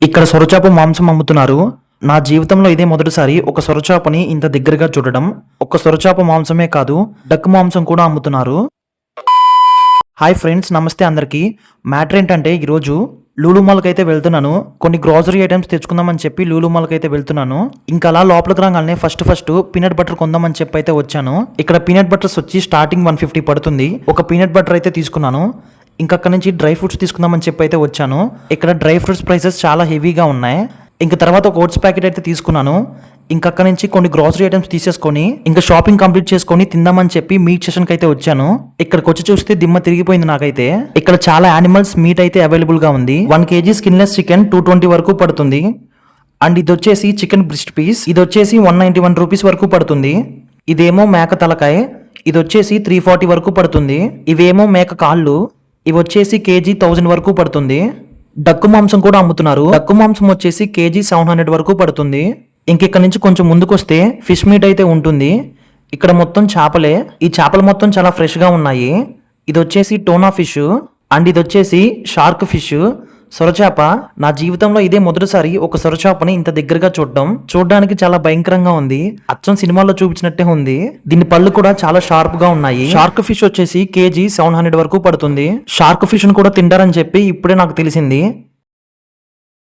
ఇక్కడ సొరచాప మాంసం అమ్ముతున్నారు. నా జీవితంలో ఇదే మొదటిసారి ఒక సొరచాపని ఇంత దగ్గరగా చూడడం. ఒక సొరచాప మాంసమే కాదు, డక్ మాంసం కూడా అమ్ముతున్నారు. హాయ్ ఫ్రెండ్స్, నమస్తే అందరికీ. మ్యాటర్ ఏంటంటే ఈరోజు లూలు మాల్కి అయితే వెళ్తున్నాను. కొన్ని గ్రాసరీ ఐటమ్స్ తెచ్చుకుందామని చెప్పి లూలు మాల్కి అయితే వెళ్తున్నాను. ఇంకా అలా లోపలికి రాగానే ఫస్ట్ పీనట్ బటర్ కొందామని చెప్పి అయితే వచ్చాను. ఇక్కడ పీనట్ బటర్స్ వచ్చి స్టార్టింగ్ 150 పడుతుంది. ఒక పీనట్ బటర్ అయితే తీసుకున్నాను. ఇంకా అక్కడ నుంచి డ్రై ఫ్రూట్స్ తీసుకుందామని చెప్పి అయితే వచ్చాను. ఇక్కడ డ్రై ఫ్రూట్స్ ప్రైసెస్ చాలా హెవీగా ఉన్నాయి. ఇంకా తర్వాత ఒక ఓట్స్ ప్యాకెట్ అయితే తీసుకున్నాను. ఇంకా అక్కడ నుంచి కొన్ని గ్రాసరీ ఐటమ్స్ తీసేసుకొని ఇంకా షాపింగ్ కంప్లీట్ చేసుకొని తిందామని చెప్పి మీట్ సెషన్కి అయితే వచ్చాను. ఇక్కడికి వచ్చి చూస్తే దిమ్మ తిరిగిపోయింది నాకైతే. ఇక్కడ చాలా యానిమల్స్ మీట్ అయితే అవైలబుల్ గా ఉంది. 1 kg స్కిన్లెస్ చికెన్ 220 వరకు పడుతుంది. అండ్ ఇది వచ్చేసి చికెన్ బ్రిస్ట్ పీస్, ఇది వచ్చేసి 191 రూపీస్ వరకు పడుతుంది. ఇదేమో మేక తలకాయ, ఇది వచ్చేసి 340 వరకు పడుతుంది. ఇవేమో మేక కాళ్ళు, ఇవి వచ్చేసి కేజీ 1000 వరకు పడుతుంది. డక్కు మాంసం కూడా అమ్ముతున్నారు. డక్కు మాంసం వచ్చేసి కేజీ 700 వరకు పడుతుంది. ఇంకెక్కడ నుంచి కొంచెం ముందుకు వస్తే ఫిష్ మీట్ అయితే ఉంటుంది. ఇక్కడ మొత్తం చేపలే. ఈ చేపలు మొత్తం చాలా ఫ్రెష్ గా ఉన్నాయి. ఇది వచ్చేసి టోనా ఫిష్ అండ్ ఇది వచ్చేసి షార్క్ ఫిష్, సొరచాప. నా జీవితంలో ఇదే మొదటిసారి ఒక సొరచాపని ఇంత దగ్గరగా చూడడానికి చాలా భయంకరంగా ఉంది. అచ్చం సినిమాల్లో చూపించినట్టే ఉంది. దీని పళ్ళు కూడా చాలా షార్ప్ గా ఉన్నాయి. షార్క్ ఫిష్ వచ్చేసి కేజీ 700 వరకు పడుతుంది. షార్క్ ఫిష్ కూడా తింటారని చెప్పి ఇప్పుడే నాకు తెలిసింది.